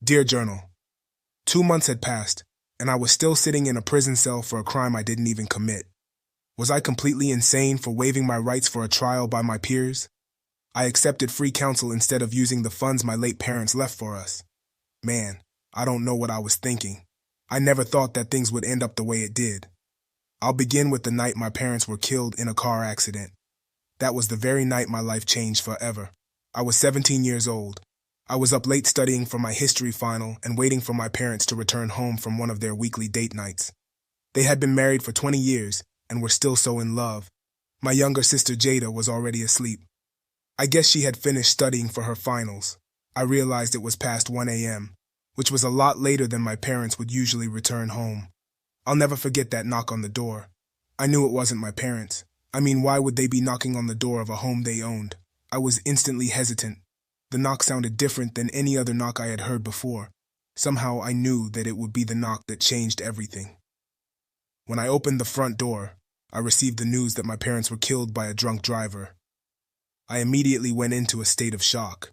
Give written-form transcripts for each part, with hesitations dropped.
Dear Journal, 2 months had passed, and I was still sitting in a prison cell for a crime I didn't even commit. Was I completely insane for waiving my rights for a trial by my peers? I accepted free counsel instead of using the funds my late parents left for us. Man, I don't know what I was thinking. I never thought that things would end up the way it did. I'll begin with the night my parents were killed in a car accident. That was the very night my life changed forever. I was 17 years old. I was up late studying for my history final and waiting for my parents to return home from one of their weekly date nights. They had been married for 20 years and were still so in love. My younger sister Jada was already asleep. I guess she had finished studying for her finals. I realized it was past 1 a.m., which was a lot later than my parents would usually return home. I'll never forget that knock on the door. I knew it wasn't my parents. I mean, why would they be knocking on the door of a home they owned? I was instantly hesitant. The knock sounded different than any other knock I had heard before. Somehow I knew that it would be the knock that changed everything. When I opened the front door, I received the news that my parents were killed by a drunk driver. I immediately went into a state of shock.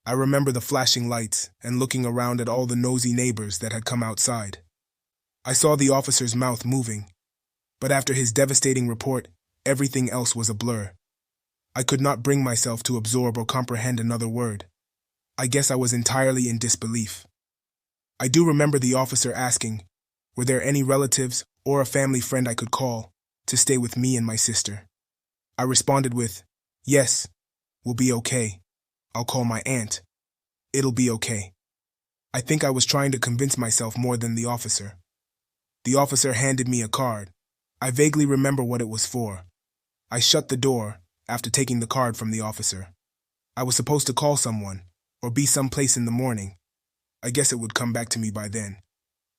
I remember the flashing lights and looking around at all the nosy neighbors that had come outside. I saw the officer's mouth moving, but after his devastating report, everything else was a blur. I could not bring myself to absorb or comprehend another word. I guess I was entirely in disbelief. I do remember the officer asking, were there any relatives or a family friend I could call to stay with me and my sister? I responded with, yes, we'll be okay. I'll call my aunt. It'll be okay. I think I was trying to convince myself more than the officer. The officer handed me a card. I vaguely remember what it was for. I shut the door after taking the card from the officer. I was supposed to call someone, or be someplace in the morning. I guess it would come back to me by then.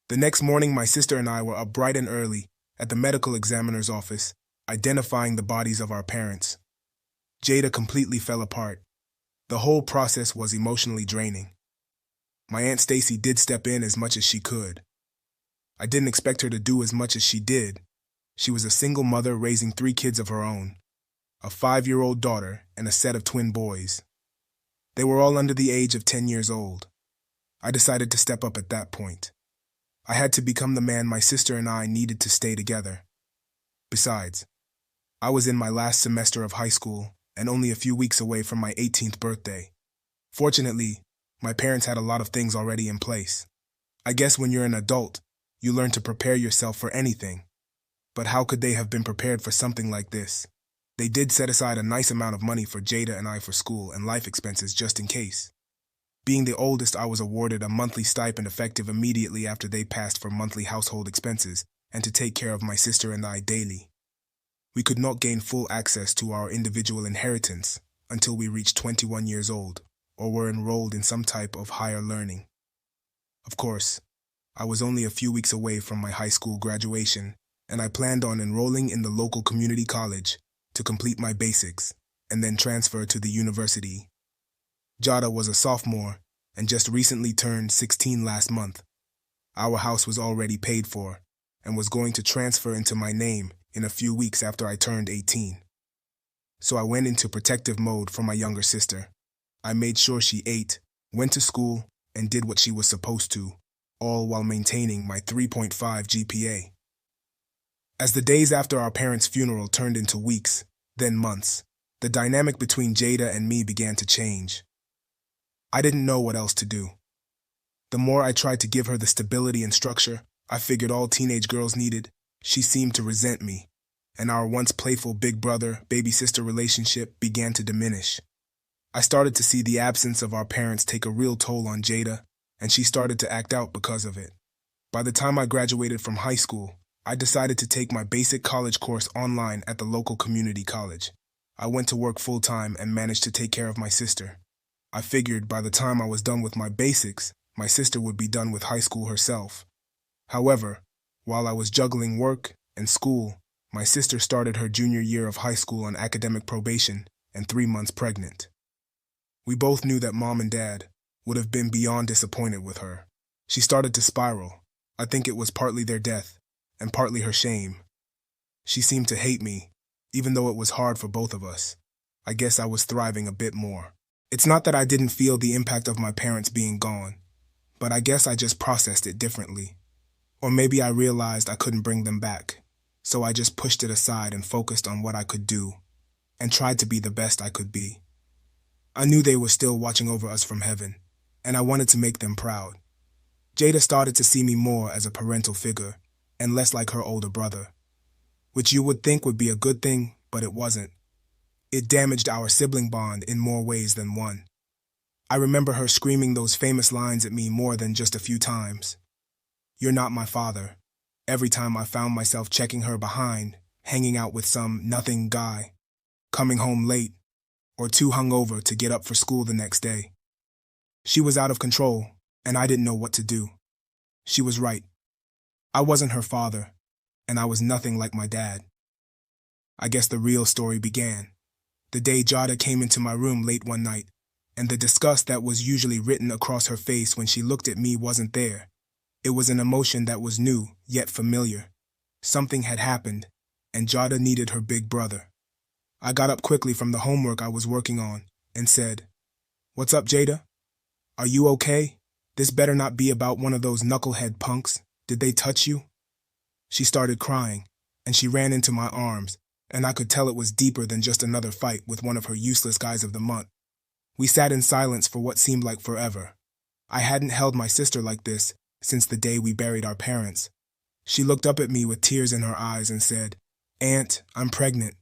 The next morning, my sister and I were up bright and early at the medical examiner's office, identifying the bodies of our parents. Jada completely fell apart. The whole process was emotionally draining. My Aunt Stacy did step in as much as she could. I didn't expect her to do as much as she did. She was a single mother raising 3 kids of her own, a 5-year-old daughter and a set of twin boys. They were all under the age of 10 years old. I decided to step up at that point. I had to become the man my sister and I needed to stay together. Besides, I was in my last semester of high school and only a few weeks away from my 18th birthday. Fortunately, my parents had a lot of things already in place. I guess when you're an adult, you learn to prepare yourself for anything. But how could they have been prepared for something like this? They did set aside a nice amount of money for Jada and I for school and life expenses just in case. Being the oldest, I was awarded a monthly stipend effective immediately after they passed for monthly household expenses and to take care of my sister and I daily. We could not gain full access to our individual inheritance until we reached 21 years old or were enrolled in some type of higher learning. Of course, I was only a few weeks away from my high school graduation, and I planned on enrolling in the local community college to complete my basics and then transfer to the university. Jada was a sophomore and just recently turned 16 last month. Our house was already paid for and was going to transfer into my name in a few weeks after I turned 18. So I went into protective mode for my younger sister. I made sure she ate, went to school, and did what she was supposed to, all while maintaining my 3.5 GPA. As the days after our parents' funeral turned into weeks, then months, the dynamic between Jada and me began to change. I didn't know what else to do. The more I tried to give her the stability and structure I figured all teenage girls needed, she seemed to resent me, and our once playful big brother-baby sister relationship began to diminish. I started to see the absence of our parents take a real toll on Jada, and she started to act out because of it. By the time I graduated from high school, I decided to take my basic college course online at the local community college. I went to work full-time and managed to take care of my sister. I figured by the time I was done with my basics, my sister would be done with high school herself. However, while I was juggling work and school, my sister started her junior year of high school on academic probation and 3 months pregnant. We both knew that Mom and Dad would have been beyond disappointed with her. She started to spiral. I think it was partly their death and partly her shame. She seemed to hate me, even though it was hard for both of us. I guess I was thriving a bit more. It's not that I didn't feel the impact of my parents being gone. but I guess I just processed it differently. Or maybe I realized I couldn't bring them back, so I just pushed it aside and focused on what I could do, and tried to be the best I could be. I knew they were still watching over us from heaven, and I wanted to make them proud. Jada started to see me more as a parental figure, and less like her older brother, which you would think would be a good thing, but it wasn't. It damaged our sibling bond in more ways than one. I remember her screaming those famous lines at me more than just a few times. "You're not my father," every time I found myself checking her behind, hanging out with some nothing guy, coming home late, or too hungover to get up for school the next day. She was out of control, and I didn't know what to do. She was right. I wasn't her father, and I was nothing like my dad. I guess the real story began the day Jada came into my room late one night, and the disgust that was usually written across her face when she looked at me wasn't there. It was an emotion that was new, yet familiar. Something had happened, and Jada needed her big brother. I got up quickly from the homework I was working on and said, "What's up, Jada? Are you okay? This better not be about one of those knucklehead punks. Did they touch you?" She started crying, and she ran into my arms, and I could tell it was deeper than just another fight with one of her useless guys of the month. We sat in silence for what seemed like forever. I hadn't held my sister like this since the day we buried our parents. She looked up at me with tears in her eyes and said, "Aunt, I'm pregnant."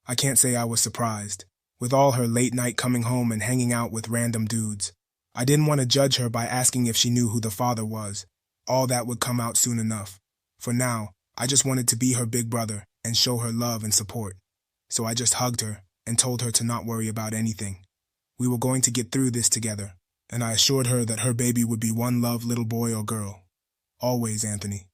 I can't say I was surprised. With all her late night coming home and hanging out with random dudes, I didn't want to judge her by asking if she knew who the father was. All that would come out soon enough. For now, I just wanted to be her big brother and show her love and support. So I just hugged her and told her to not worry about anything. We were going to get through this together, and I assured her that her baby would be one loved little boy or girl. Always, Anthony.